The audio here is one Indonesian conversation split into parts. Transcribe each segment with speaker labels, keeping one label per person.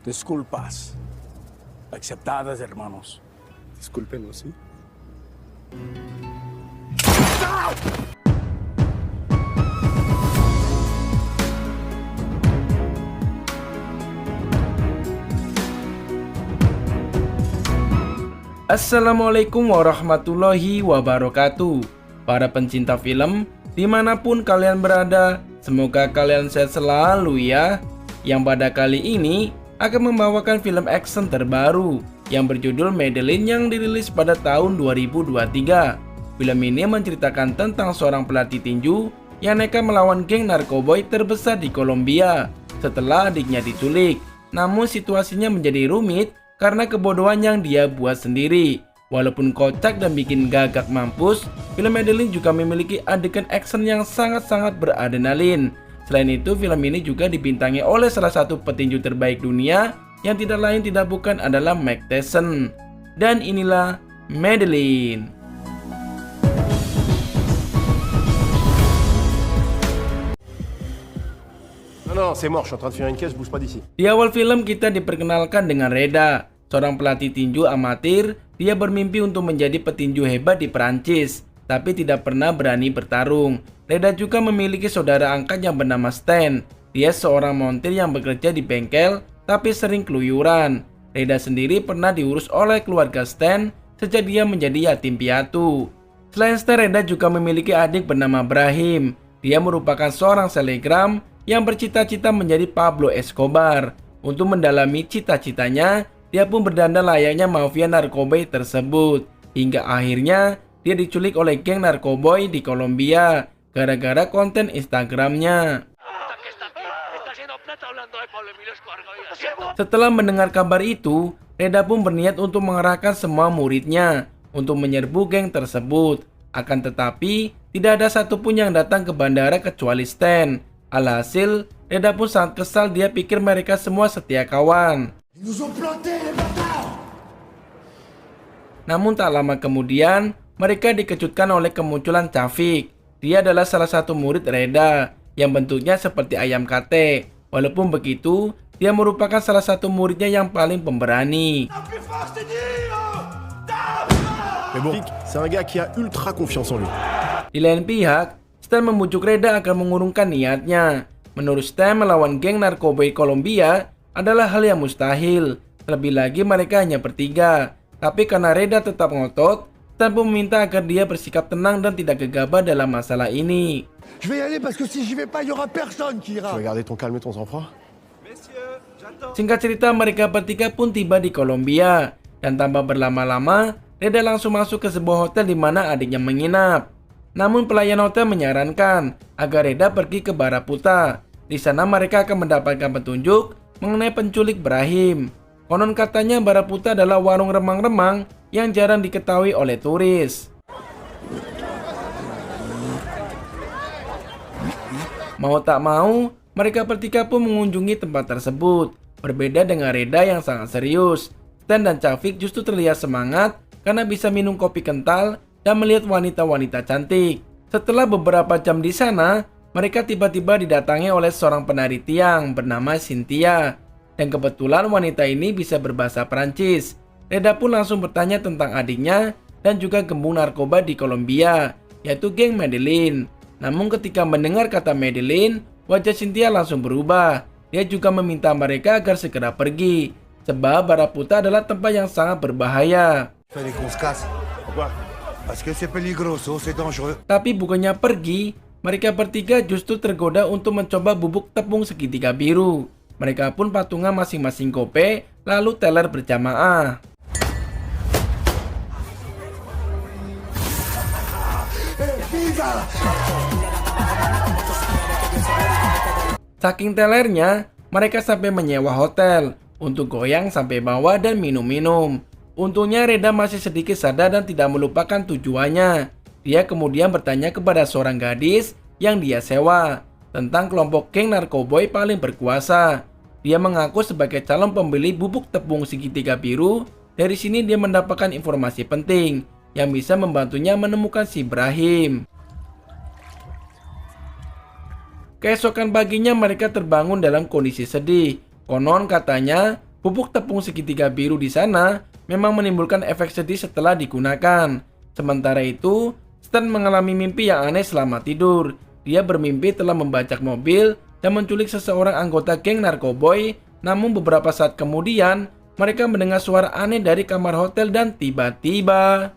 Speaker 1: Disculpas. Aceptadas, hermanos.
Speaker 2: Discúlpenos, ¿sí?
Speaker 3: Assalamualaikum warahmatullahi wabarakatuh. Para pencinta film, dimanapun kalian berada, semoga kalian sehat selalu ya. Yang pada kali ini akan membawakan film action terbaru yang berjudul Medellin yang dirilis pada tahun 2023. Film ini menceritakan tentang seorang pelatih tinju yang nekat melawan geng narkoboy terbesar di Kolombia setelah adiknya diculik. Namun situasinya menjadi rumit karena kebodohan yang dia buat sendiri. Walaupun kocak dan bikin gagak mampus, film Medellin juga memiliki adegan action yang sangat-sangat beradrenalin. Selain itu, film ini juga dibintangi oleh salah satu petinju terbaik dunia yang tidak lain tidak bukan adalah Mike Tyson. Dan inilah Medellin.
Speaker 2: Non, c'est mort, je suis en train de finir une caisse, bouge pas d'ici.
Speaker 3: Di awal film kita diperkenalkan dengan Reda, seorang pelatih tinju amatir. Dia bermimpi untuk menjadi petinju hebat di Perancis, tapi tidak pernah berani bertarung. Reda juga memiliki saudara angkat yang bernama Stan. Dia seorang montir yang bekerja di bengkel, tapi sering keluyuran. Reda sendiri pernah diurus oleh keluarga Stan sejak dia menjadi yatim piatu. Selain Stan, Reda juga memiliki adik bernama Brahim. Dia merupakan seorang selegram yang bercita-cita menjadi Pablo Escobar. Untuk mendalami cita-citanya, dia pun berdandan layaknya mafia narkoboy tersebut. Hingga akhirnya dia diculik oleh geng narkoboy di Kolombia gara-gara konten Instagramnya. Setelah mendengar kabar itu, Reda pun berniat untuk mengerahkan semua muridnya untuk menyerbu geng tersebut. Akan tetapi, tidak ada satupun yang datang ke bandara kecuali Stan. Alhasil, Reda pun sangat kesal. Dia pikir mereka semua setia kawan. Namun tak lama kemudian, mereka dikejutkan oleh kemunculan Chavik. Dia adalah salah satu murid Reda yang bentuknya seperti ayam kate. Walaupun begitu, dia merupakan salah satu muridnya yang paling pemberani.
Speaker 2: Mais bon, c'est un gars qui a ultra confiance en lui.
Speaker 3: Di lain pihak, Stan membujuk Reda agar mengurungkan niatnya. Menurut Stan, melawan geng narkoboy Kolombia adalah hal yang mustahil. Terlebih lagi mereka hanya bertiga. Tapi karena Reda tetap ngotot, Stan pun meminta agar dia bersikap tenang dan tidak gegabah dalam masalah ini.
Speaker 4: Je vais y aller parce que si j'y vais pas, il y aura personne qui
Speaker 2: Tu
Speaker 4: ira.
Speaker 2: vas garder ton calme et ton sang-froid?
Speaker 3: Singkat cerita, mereka bertiga pun tiba di Kolombia. Dan tanpa berlama-lama, Reda langsung masuk ke sebuah hotel di mana adiknya menginap. Namun pelayan hotel menyarankan agar Reda pergi ke Baraputa. Di sana mereka akan mendapatkan petunjuk mengenai penculik Brahim. Konon katanya Baraputa adalah warung remang-remang yang jarang diketahui oleh turis. Mau tak mau, mereka bertiga pun mengunjungi tempat tersebut. Berbeda dengan Reda yang sangat serius, Stan dan Chavik justru terlihat semangat karena bisa minum kopi kental dan melihat wanita-wanita cantik. Setelah beberapa jam di sana, mereka tiba-tiba didatangi oleh seorang penari tiang bernama Cynthia. Dan kebetulan wanita ini bisa berbahasa Perancis. Reda pun langsung bertanya tentang adiknya dan juga gembong narkoba di Kolombia, yaitu geng Medellin. Namun ketika mendengar kata Medellin, wajah Cynthia langsung berubah. Dia juga meminta mereka agar segera pergi, sebab Baraputa adalah tempat yang sangat berbahaya.
Speaker 4: Fallait qu'on se casse.
Speaker 2: Pourquoi?
Speaker 4: Parce que c'est peligroso, c'est dangereux.
Speaker 3: Tapi bukannya pergi, mereka bertiga justru tergoda untuk mencoba bubuk tepung segitiga biru. Mereka pun patungan masing-masing gope, lalu teler berjamaah. Saking telernya, mereka sampai menyewa hotel untuk goyang sampai bawah dan minum-minum. Untungnya Reda masih sedikit sadar dan tidak melupakan tujuannya. Dia kemudian bertanya kepada seorang gadis yang dia sewa tentang kelompok geng narkoboy paling berkuasa. Dia mengaku sebagai calon pembeli bubuk tepung segitiga biru. Dari sini dia mendapatkan informasi penting yang bisa membantunya menemukan si Brahim. Keesokan paginya mereka terbangun dalam kondisi sedih. Konon katanya Pupuk tepung segitiga biru di sana memang menimbulkan efek sedih setelah digunakan. Sementara itu, Stan mengalami mimpi yang aneh selama tidur. Dia bermimpi telah membajak mobil dan menculik seseorang anggota geng narkoboy. Namun beberapa saat kemudian, mereka mendengar suara aneh dari kamar hotel dan tiba-tiba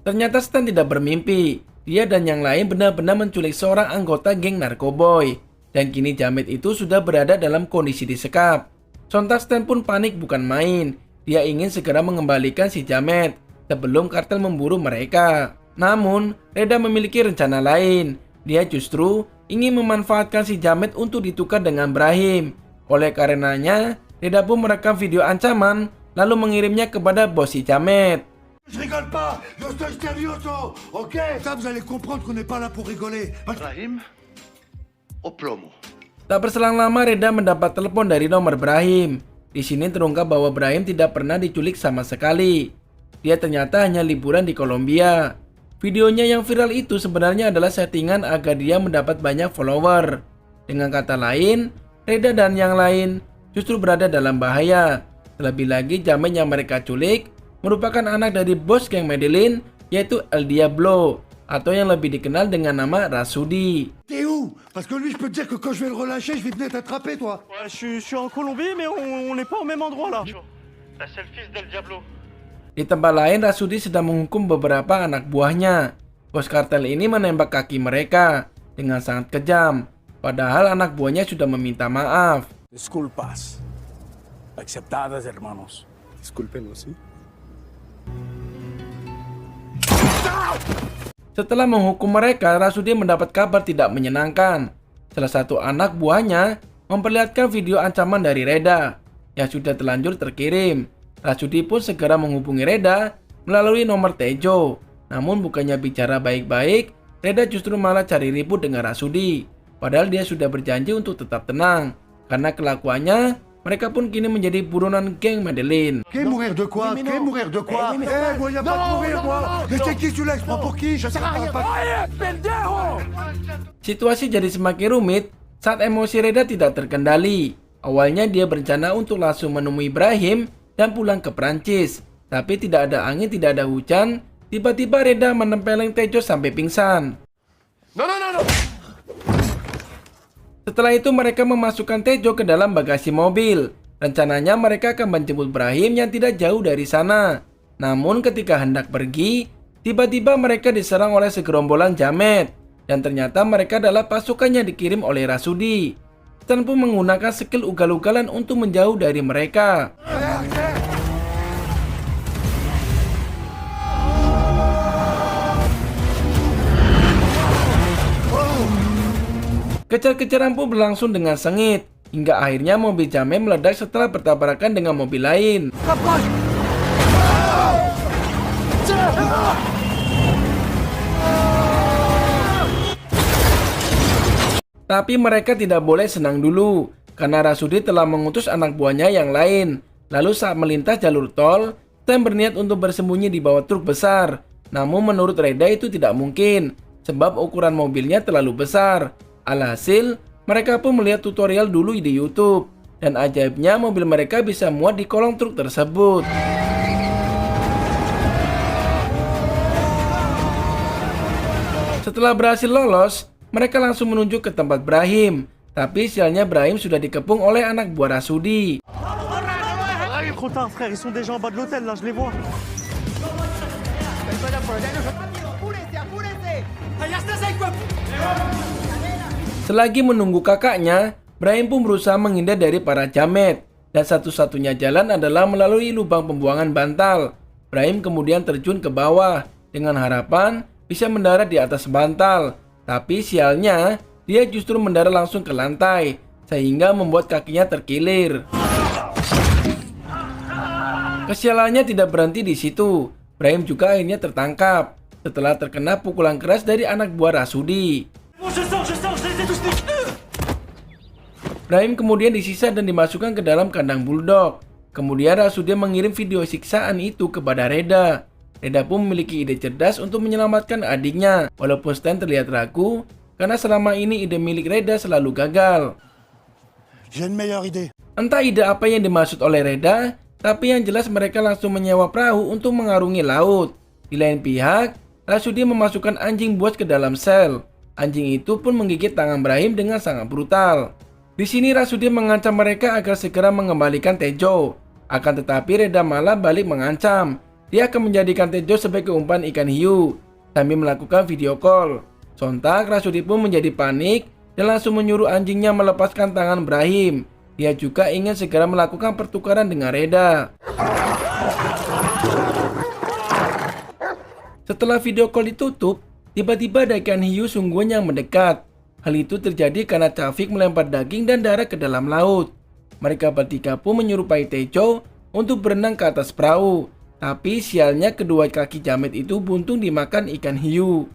Speaker 3: ternyata Stan tidak bermimpi. Dia dan yang lain benar-benar menculik seorang anggota geng narkoboy. Dan kini jamet itu sudah berada dalam kondisi disekap. Sontak Stan pun panik bukan main. Dia ingin segera mengembalikan si jamet sebelum kartel memburu mereka. Namun, Reda memiliki rencana lain. Dia justru ingin memanfaatkan si jamet untuk ditukar dengan Brahim. Oleh karenanya, Reda pun merekam video ancaman lalu mengirimnya kepada bos si jamet.
Speaker 4: Je rigole pas, yo estoy serioso, ok? Ça, vous allez comprendre qu'on n'est pas là pour rigoler.
Speaker 5: Brahim, au plomo.
Speaker 3: Tak berselang lama Reda mendapat telepon dari nomor Brahim. Di sini terungkap bahwa Brahim tidak pernah diculik sama sekali. Dia ternyata hanya liburan di Kolombia. Videonya yang viral itu sebenarnya adalah settingan agar dia mendapat banyak follower. Dengan kata lain, Reda dan yang lain justru berada dalam bahaya. Terlebih lagi jamet yang mereka culik merupakan anak dari bos geng Medellin, yaitu El Diablo, atau yang lebih dikenal dengan nama Rasudi.
Speaker 4: T'es où? Parce que lui, je peux te dire que quand je vais le relâcher, je vais venir t'attraper, toi.
Speaker 6: Ouais, je suis en Colombie, mais on n'est pas au même endroit là.
Speaker 5: Là, c'est le fils d'El Diablo.
Speaker 3: Di tempat lain, Rasudi sedang menghukum beberapa anak buahnya. Bos kartel ini menembak kaki mereka dengan sangat kejam, padahal anak buahnya sudah meminta maaf.
Speaker 1: Disculpas aceptadas, hermanos.
Speaker 2: Disculpen aussi.
Speaker 3: Setelah menghukum mereka, Rasudi mendapat kabar tidak menyenangkan. Salah satu anak buahnya memperlihatkan video ancaman dari Reda yang sudah terlanjur terkirim. Rasudi pun segera menghubungi Reda melalui nomor Tejo. Namun bukannya bicara baik-baik, Reda justru malah cari ribut dengan Rasudi. Padahal dia sudah berjanji untuk tetap tenang. Karena kelakuannya, mereka pun kini menjadi buronan geng Medellin.
Speaker 4: Qu'est mourir de quoi? Qu'est mourir de quoi? Eh, moi, y a pas de mourir, moi. Mais c'est qui celui-là? Il se prend pour qui? Je sais pas.
Speaker 3: Situasi jadi semakin rumit saat emosi Reda tidak terkendali. Awalnya dia berencana untuk langsung menemui Brahim dan pulang ke Prancis. Tapi tidak ada angin, tidak ada hujan. Tiba-tiba Reda menempeleng Tejo sampai pingsan.
Speaker 2: Non, non, non, non.
Speaker 3: Setelah itu mereka memasukkan Tejo ke dalam bagasi mobil. Rencananya mereka akan menjemput Brahim yang tidak jauh dari sana. Namun ketika hendak pergi, tiba-tiba mereka diserang oleh segerombolan jamet. Dan ternyata mereka adalah pasukan yang dikirim oleh Rasudi. Stan pun menggunakan skill ugal-ugalan untuk menjauh dari mereka. Kejar-kejaran pun berlangsung dengan sengit, hingga akhirnya mobil jamet meledak setelah bertabrakan dengan mobil lain. Tapi mereka tidak boleh senang dulu, karena Rasudi telah mengutus anak buahnya yang lain. Lalu saat melintas jalur tol, Stan berniat untuk bersembunyi di bawah truk besar. Namun menurut Reda itu tidak mungkin, sebab ukuran mobilnya terlalu besar. Alhasil, mereka pun melihat tutorial dulu di YouTube. Dan ajaibnya mobil mereka bisa muat di kolong truk tersebut. Setelah berhasil lolos, mereka langsung menuju ke tempat Brahim. Tapi sialnya Brahim sudah dikepung oleh anak buah Rasudi.
Speaker 6: Trop tard, frère, ils sont déjà en bas de l'hôtel là, je les vois.
Speaker 3: Selagi menunggu kakaknya, Brahim pun berusaha menghindar dari para jamet. Dan satu-satunya jalan adalah melalui lubang pembuangan bantal. Brahim kemudian terjun ke bawah dengan harapan bisa mendarat di atas bantal. Tapi sialnya, dia justru mendarat langsung ke lantai, sehingga membuat kakinya terkilir. Kesialannya tidak berhenti di situ. Brahim juga akhirnya tertangkap setelah terkena pukulan keras dari anak buah Rasudi. Brahim kemudian disisa dan dimasukkan ke dalam kandang bulldog. Kemudian Rasudi mengirim video siksaan itu kepada Reda. Reda pun memiliki ide cerdas untuk menyelamatkan adiknya, walaupun Stan terlihat ragu karena selama ini ide milik Reda selalu gagal.
Speaker 4: J'ai une meilleure idée.
Speaker 3: Entah ide apa yang dimaksud oleh Reda, tapi yang jelas mereka langsung menyewa perahu untuk mengarungi laut. Di lain pihak, Rasudi memasukkan anjing buas ke dalam sel. Anjing itu pun menggigit tangan Brahim dengan sangat brutal. Di sini Rasudi mengancam mereka agar segera mengembalikan Tejo. Akan tetapi Reda malah balik mengancam. Dia akan menjadikan Tejo sebagai umpan ikan hiu sambil melakukan video call. Sontak Rasudi pun menjadi panik dan langsung menyuruh anjingnya melepaskan tangan Brahim. Dia juga ingin segera melakukan pertukaran dengan Reda. Setelah video call ditutup, tiba-tiba ada ikan hiu sungguhan yang mendekat. Hal itu terjadi karena Chavik melempar daging dan darah ke dalam laut. Mereka bertiga pun menyerupai Tejo untuk berenang ke atas perahu. Tapi sialnya kedua kaki jamet itu buntung dimakan ikan hiu.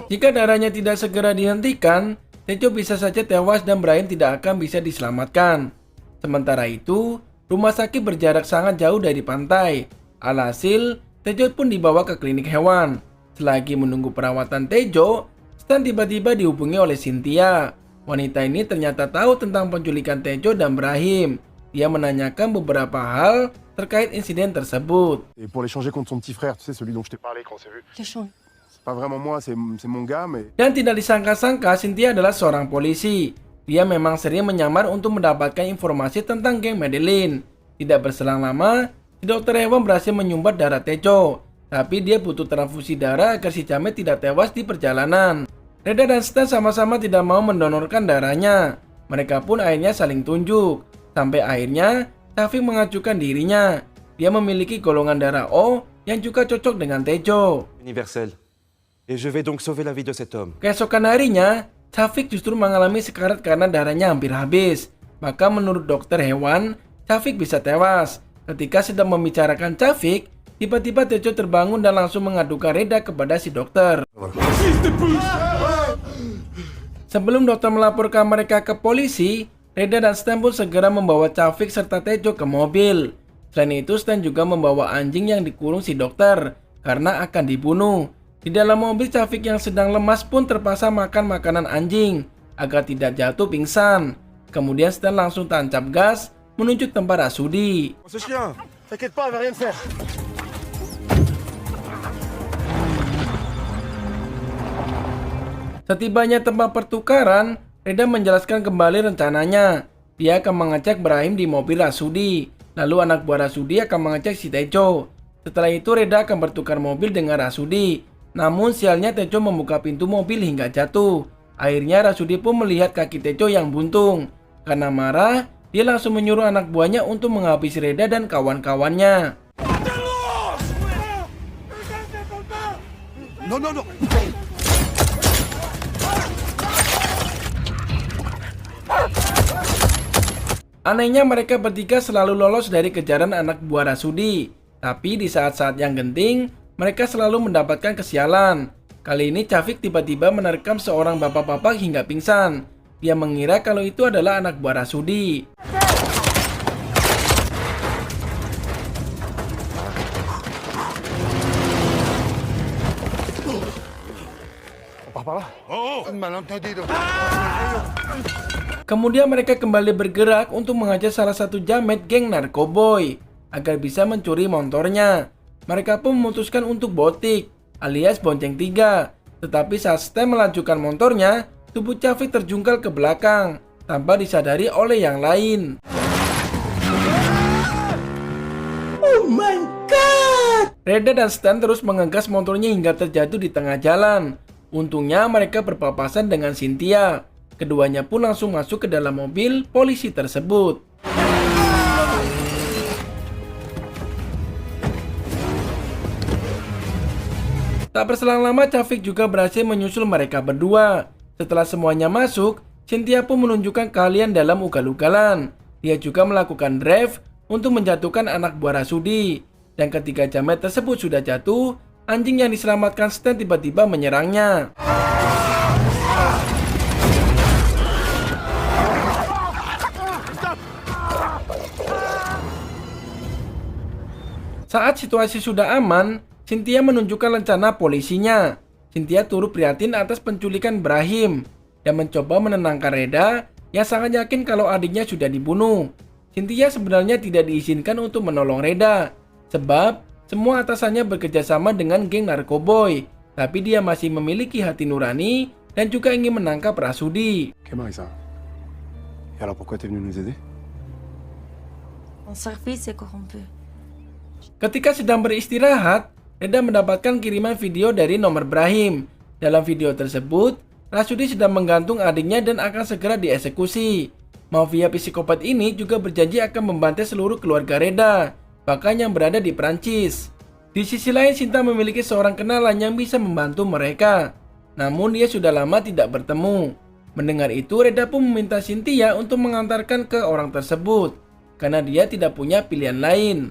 Speaker 3: Jika darahnya tidak segera dihentikan, Tejo bisa saja tewas dan Brahim tidak akan bisa diselamatkan. Sementara itu, rumah sakit berjarak sangat jauh dari pantai. Alhasil, Tejo pun dibawa ke klinik hewan. Selagi menunggu perawatan Tejo, Stan tiba-tiba dihubungi oleh Cynthia. Wanita ini ternyata tahu tentang penculikan Tejo dan Brahim. Dia menanyakan beberapa hal terkait insiden tersebut.
Speaker 2: Et pour l'échanger contre son petit frère, tu sais, celui dont je t'ai parlé quand on s'est vu. C'est pas vraiment moi, c'est mon gars, mais...
Speaker 3: Dan tidak disangka-sangka Cynthia adalah seorang polisi. Dia memang sering menyamar untuk mendapatkan informasi tentang geng Medellin. Tidak berselang lama, si dokter hewan berhasil menyumbat darah Tejo. Tapi dia butuh transfusi darah agar si jamet tidak tewas di perjalanan. Reda dan Stan sama-sama tidak mau mendonorkan darahnya. Mereka pun akhirnya saling tunjuk. Sampai akhirnya, Chavik mengajukan dirinya. Dia memiliki golongan darah O yang juga cocok dengan Tejo.
Speaker 7: Universel. Et je vais donc sauver la vie de cet homme.
Speaker 3: Keesokan harinya, Chavik justru mengalami sekarat karena darahnya hampir habis. Maka menurut dokter hewan, Chavik bisa tewas. Ketika sedang membicarakan Chavik, tiba-tiba Tejo terbangun dan langsung mengadukan Reda kepada si dokter. Sebelum dokter melaporkan mereka ke polisi, Reda dan Stan pun segera membawa Chavik serta Tejo ke mobil. Selain itu, Stan juga membawa anjing yang dikurung si dokter karena akan dibunuh. Di dalam mobil, Chavik yang sedang lemas pun terpaksa makan makanan anjing agar tidak jatuh pingsan. Kemudian Stan langsung tancap gas menuju tempat Rasudi.
Speaker 2: Ce chien, t'inquiète pas, elle va rien te faire.
Speaker 3: Setibanya tempat pertukaran, Reda menjelaskan kembali rencananya. Dia akan mengecek Brahim di mobil Rasudi. Lalu anak buah Rasudi akan mengecek si Tejo. Setelah itu Reda akan bertukar mobil dengan Rasudi. Namun sialnya Tejo membuka pintu mobil hingga jatuh. Akhirnya Rasudi pun melihat kaki Tejo yang buntung. Karena marah, dia langsung menyuruh anak buahnya untuk menghabisi Reda dan kawan-kawannya.
Speaker 4: Non, non, non.
Speaker 3: Anehnya mereka bertiga selalu lolos dari kejaran anak buah Rasudi. Tapi di saat-saat yang genting, mereka selalu mendapatkan kesialan. Kali ini Chavik tiba-tiba menerkam seorang bapak-bapak hingga pingsan. Dia mengira kalau itu adalah anak buah Rasudi. Kemudian mereka kembali bergerak untuk menghajar salah satu jamet geng narkoboy agar bisa mencuri motornya. Mereka pun memutuskan untuk botik alias bonceng 3. Tetapi saat Stan melajukan motornya, tubuh Chavik terjungkal ke belakang tanpa disadari oleh yang lain. Oh my god! Reda dan Stan terus mengegas motornya hingga terjatuh di tengah jalan. Untungnya mereka berpapasan dengan Cynthia. Keduanya pun langsung masuk ke dalam mobil polisi tersebut. Tak berselang lama, Chavik juga berhasil menyusul mereka berdua. Setelah semuanya masuk, Cynthia pun menunjukkan keahlian dalam ugal-ugalan. Dia juga melakukan drive untuk menjatuhkan anak buah Rasudi. Dan ketika jamet tersebut sudah jatuh, anjing yang diselamatkan Stan tiba-tiba menyerangnya. Saat situasi sudah aman, Cynthia menunjukkan rencana polisinya. Cynthia turut prihatin atas penculikan Brahim dan mencoba menenangkan Reda yang sangat yakin kalau adiknya sudah dibunuh. Cynthia sebenarnya tidak diizinkan untuk menolong Reda sebab semua atasannya bekerja sama dengan geng narkoboy, tapi dia masih memiliki hati nurani dan juga ingin menangkap Rasudi.
Speaker 2: Ok Marissa. Et alors pourquoi t'es venu nous aider?
Speaker 8: Mon service est corrompu.
Speaker 3: Ketika sedang beristirahat, Reda mendapatkan kiriman video dari nomor Brahim. Dalam video tersebut, Rasudi sedang menggantung adiknya dan akan segera dieksekusi. Mafia psikopat ini juga berjanji akan membantai seluruh keluarga Reda, bahkan yang berada di Prancis. Di sisi lain, Sinta memiliki seorang kenalan yang bisa membantu mereka. Namun dia sudah lama tidak bertemu. Mendengar itu, Reda pun meminta Cynthia untuk mengantarkan ke orang tersebut, karena dia tidak punya pilihan lain.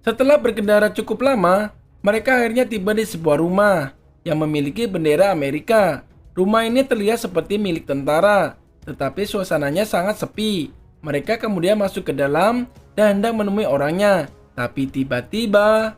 Speaker 3: Setelah berkendara cukup lama, mereka akhirnya tiba di sebuah rumah yang memiliki bendera Amerika. Rumah ini terlihat seperti milik tentara, tetapi suasananya sangat sepi. Mereka kemudian masuk ke dalam dan hendak menemui orangnya, tapi tiba-tiba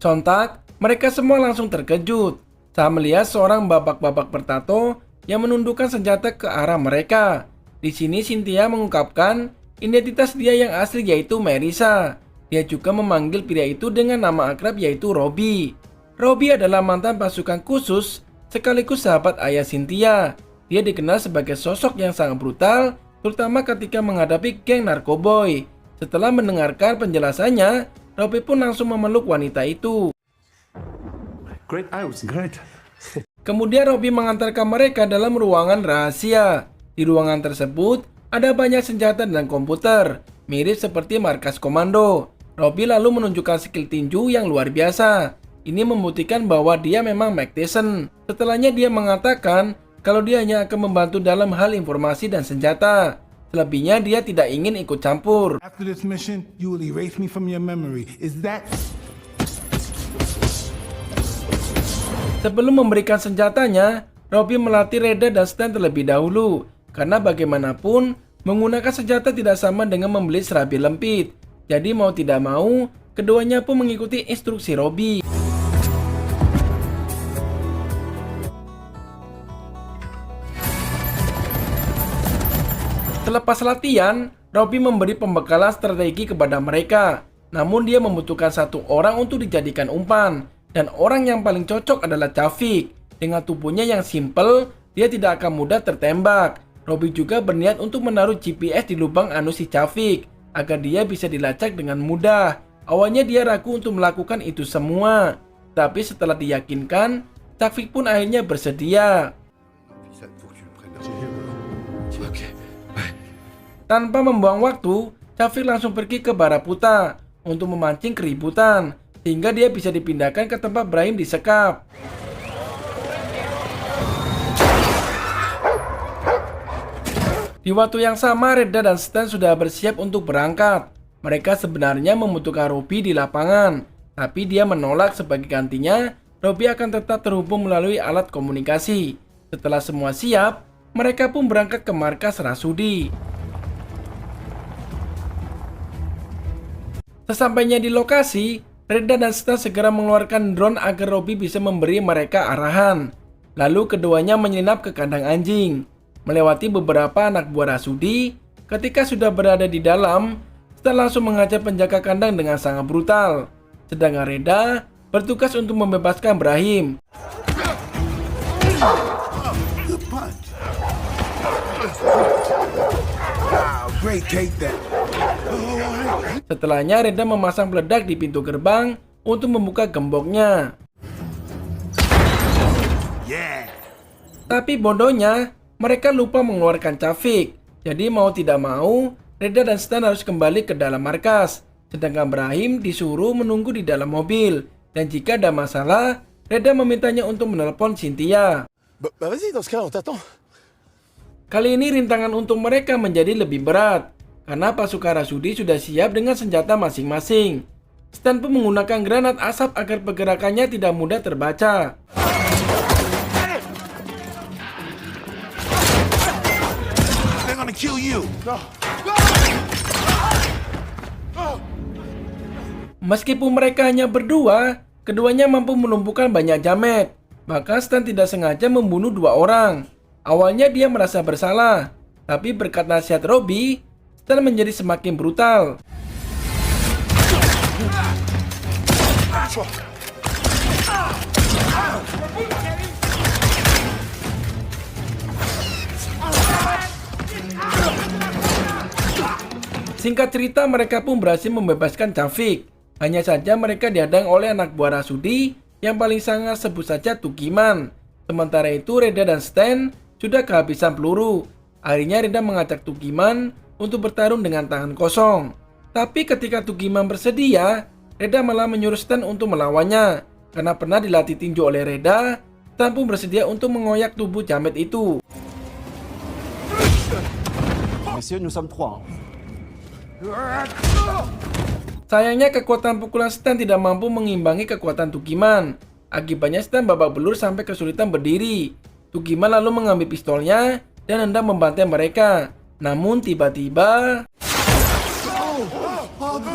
Speaker 3: sontak, mereka semua langsung terkejut saat melihat seorang babak-babak bertato yang menundukkan senjata ke arah mereka. Di sini Cynthia mengungkapkan identitas dia yang asli yaitu Marissa. Dia juga memanggil pria itu dengan nama akrab yaitu Robbie. Robbie adalah mantan pasukan khusus sekaligus sahabat ayah Cynthia. Dia dikenal sebagai sosok yang sangat brutal, terutama ketika menghadapi geng narkoboy. Setelah mendengarkan penjelasannya, Robbie pun langsung memeluk wanita itu.
Speaker 4: Great house, great.
Speaker 3: Kemudian Robbie mengantarkan mereka dalam ruangan rahasia. Di ruangan tersebut ada banyak senjata dan komputer, mirip seperti markas komando. Robbie lalu menunjukkan skill tinju yang luar biasa. Ini membuktikan bahwa dia memang Mike Tyson. Setelahnya dia mengatakan kalau dia hanya akan membantu dalam hal informasi dan senjata. Selebihnya dia tidak ingin ikut campur.
Speaker 4: After this mission, you will erase me from your memory. Is that...
Speaker 3: Sebelum memberikan senjatanya, Robbie melatih Reda dan Stan terlebih dahulu. Karena bagaimanapun, menggunakan senjata tidak sama dengan membeli serabi lempit. Jadi mau tidak mau, keduanya pun mengikuti instruksi Robbie. Selepas latihan, Robbie memberi pembekalan strategi kepada mereka. Namun dia membutuhkan satu orang untuk dijadikan umpan. Dan orang yang paling cocok adalah Chavik. Dengan tubuhnya yang simpel, dia tidak akan mudah tertembak. Robbie juga berniat untuk menaruh GPS di lubang anus si Chavik agar dia bisa dilacak dengan mudah. Awalnya dia ragu untuk melakukan itu semua, tapi setelah diyakinkan, Chavik pun akhirnya bersedia. Tanpa membuang waktu, Chavik langsung pergi ke Baraputa untuk memancing keributan, sehingga dia bisa dipindahkan ke tempat Brahim disekap. Di waktu yang sama, Reda dan Stan sudah bersiap untuk berangkat. Mereka sebenarnya membutuhkan Robbie di lapangan, tapi dia menolak. Sebagai gantinya, Robbie akan tetap terhubung melalui alat komunikasi. Setelah semua siap, mereka pun berangkat ke markas Rasudi. Sesampainya di lokasi, Reda dan Stan segera mengeluarkan drone agar Robbie bisa memberi mereka arahan. Lalu keduanya menyelinap ke kandang anjing. Melewati beberapa anak buah Rasudi, ketika sudah berada di dalam, Stan langsung menghajar penjaga kandang dengan sangat brutal. Sedangkan Reda bertugas untuk membebaskan Brahim. Setelahnya Reda memasang peledak di pintu gerbang untuk membuka gemboknya. Tapi bodohnya, mereka lupa mengeluarkan Chavik. Jadi mau tidak mau, Reda dan Stan harus kembali ke dalam markas. Sedangkan Brahim disuruh menunggu di dalam mobil. Dan jika ada masalah, Reda memintanya untuk menelpon Cynthia. Kali ini rintangan untuk mereka menjadi lebih berat, karena pasukan Rasudi sudah siap dengan senjata masing-masing. Stan pun menggunakan granat asap agar pergerakannya tidak mudah terbaca.
Speaker 4: kill you.
Speaker 3: Meskipun mereka hanya berdua, keduanya mampu melumpuhkan banyak jamet. Bahkan Stan tidak sengaja membunuh 2 orang. Awalnya dia merasa bersalah, tapi berkat nasihat Robbie, Stan menjadi semakin brutal. Singkat cerita, mereka pun berhasil membebaskan Chavik. Hanya saja mereka dihadang oleh anak buah Rasudi yang paling sangar, sebut saja Tukiman. Sementara itu Reda dan Stan sudah kehabisan peluru. Akhirnya Reda mengajak Tukiman untuk bertarung dengan tangan kosong. Tapi ketika Tukiman bersedia, Reda malah menyuruh Stan untuk melawannya. Karena pernah dilatih tinju oleh Reda, Stan pun bersedia untuk mengoyak tubuh jamet itu.
Speaker 7: Messieurs, nous sommes 3.
Speaker 3: Sayangnya kekuatan pukulan Stan tidak mampu mengimbangi kekuatan Tukiman. Akibatnya Stan babak belur sampai kesulitan berdiri. Tukiman lalu mengambil pistolnya dan hendak membantai mereka. Namun tiba-tiba,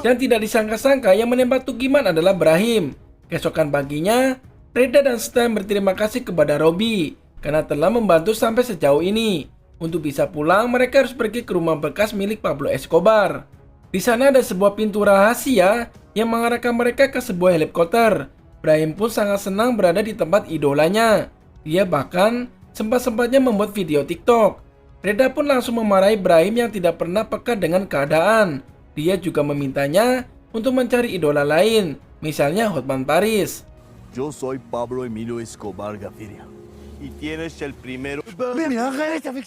Speaker 3: dan tidak disangka-sangka yang menembak Tukiman adalah Brahim. Keesokan paginya, Reda dan Stan berterima kasih kepada Robbie karena telah membantu sampai sejauh ini. Untuk bisa pulang, mereka harus pergi ke rumah bekas milik Pablo Escobar. Di sana ada sebuah pintu rahasia yang mengarahkan mereka ke sebuah helikopter. Brahim pun sangat senang berada di tempat idolanya. Dia bahkan sempat-sempatnya membuat video TikTok. Reda pun langsung memarahi Brahim yang tidak pernah peka dengan keadaan. Dia juga memintanya untuk mencari idola lain, misalnya Hotman Paris.
Speaker 4: Yo soy Pablo Emilio Escobar Gaviria.
Speaker 5: Y tienes el primero.
Speaker 4: Mais arrête avec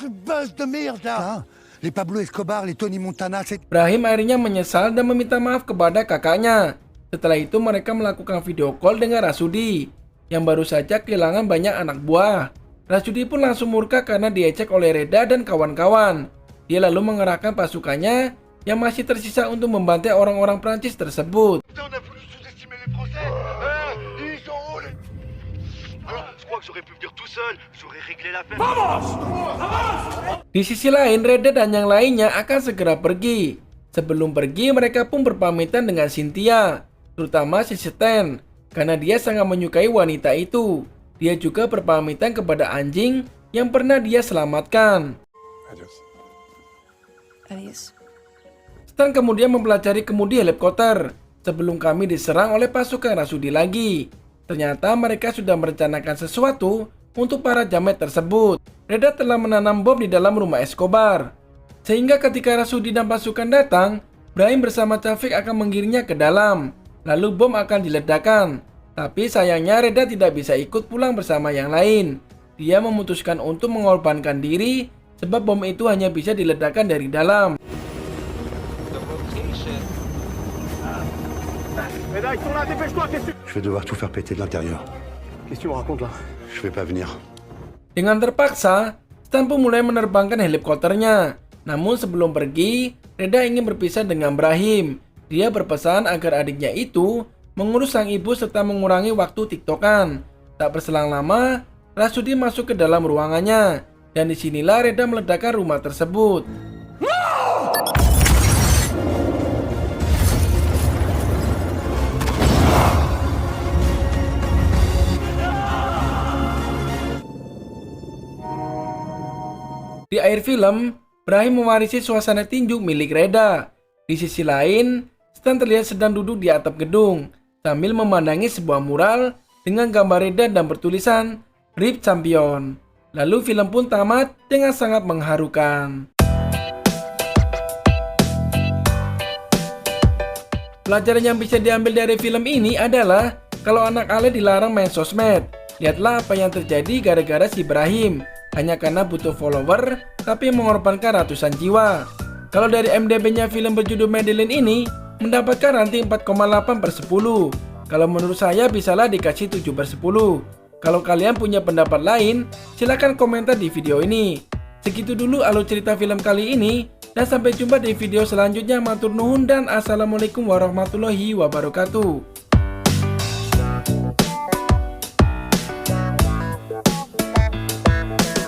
Speaker 4: le buzz de merde là. Les Pablo Escobar, les Tony Montana, c'est...
Speaker 3: Brahim akhirnya menyesal dan meminta maaf kepada kakaknya. Setelah itu mereka melakukan video call dengan Rasudi, yang baru saja kehilangan banyak anak buah. Rasudi pun langsung murka karena diejek oleh Reda dan kawan-kawan. Dia lalu mengerahkan pasukannya yang masih tersisa untuk membantai orang-orang Prancis tersebut.
Speaker 5: On a voulu sous-estimer les Français. Ils sont où les... Alors, je crois que j'aurais pu venir tout seul. J'aurais réglé l'affaire.
Speaker 3: Di sisi lain, Reda dan yang lainnya akan segera pergi. Sebelum pergi, mereka pun berpamitan dengan Cynthia, terutama si Stan, karena dia sangat menyukai wanita itu. Dia juga berpamitan kepada anjing yang pernah dia selamatkan.
Speaker 8: Adiós.
Speaker 3: Stan kemudian mempelajari kemudi helikopter sebelum kami diserang oleh pasukan Rasudi lagi. Ternyata mereka sudah merencanakan sesuatu untuk para jamet tersebut. Reda telah menanam bom di dalam rumah Escobar. Sehingga ketika Rasudi dan pasukan datang, Brahim bersama Chavik akan menggiringnya ke dalam. Lalu bom akan diledakkan. Tapi sayangnya Reda tidak bisa ikut pulang bersama yang lain. Dia memutuskan untuk mengorbankan diri sebab bom itu hanya bisa diledakkan dari dalam.
Speaker 4: Je vais devoir tout faire péter de l'intérieur.
Speaker 6: Qu'est-ce que tu me racontes là?
Speaker 4: Je vais pas venir.
Speaker 3: Dengan terpaksa, Stan pun mulai menerbangkan helikopternya. Namun sebelum pergi, Reda ingin berpisah dengan Brahim. Dia berpesan agar adiknya itu mengurus sang ibu serta mengurangi waktu tiktokan. Tak berselang lama, Rasudi masuk ke dalam ruangannya. Dan disinilah Reda meledakkan rumah tersebut. Di akhir film, Brahim mewarisi suasana tinju milik Reda. Di sisi lain, Stan terlihat sedang duduk di atap gedung sambil memandangi sebuah mural dengan gambar Reda dan bertulisan RIP Champion. Lalu film pun tamat dengan sangat mengharukan. Pelajaran yang bisa diambil dari film ini adalah kalau anak Ale dilarang main sosmed. Lihatlah apa yang terjadi gara-gara si Brahim. Hanya karena butuh follower, tapi mengorbankan ratusan jiwa. Kalau dari MDB-nya film berjudul Madeline ini, mendapatkan ranting 4,8/10. Kalau menurut saya bisalah dikasih 7/10. Kalau kalian punya pendapat lain, silahkan komentar di video ini. Segitu dulu alur cerita film kali ini, dan sampai jumpa di video selanjutnya. Matur nuhun dan assalamualaikum warahmatullahi wabarakatuh.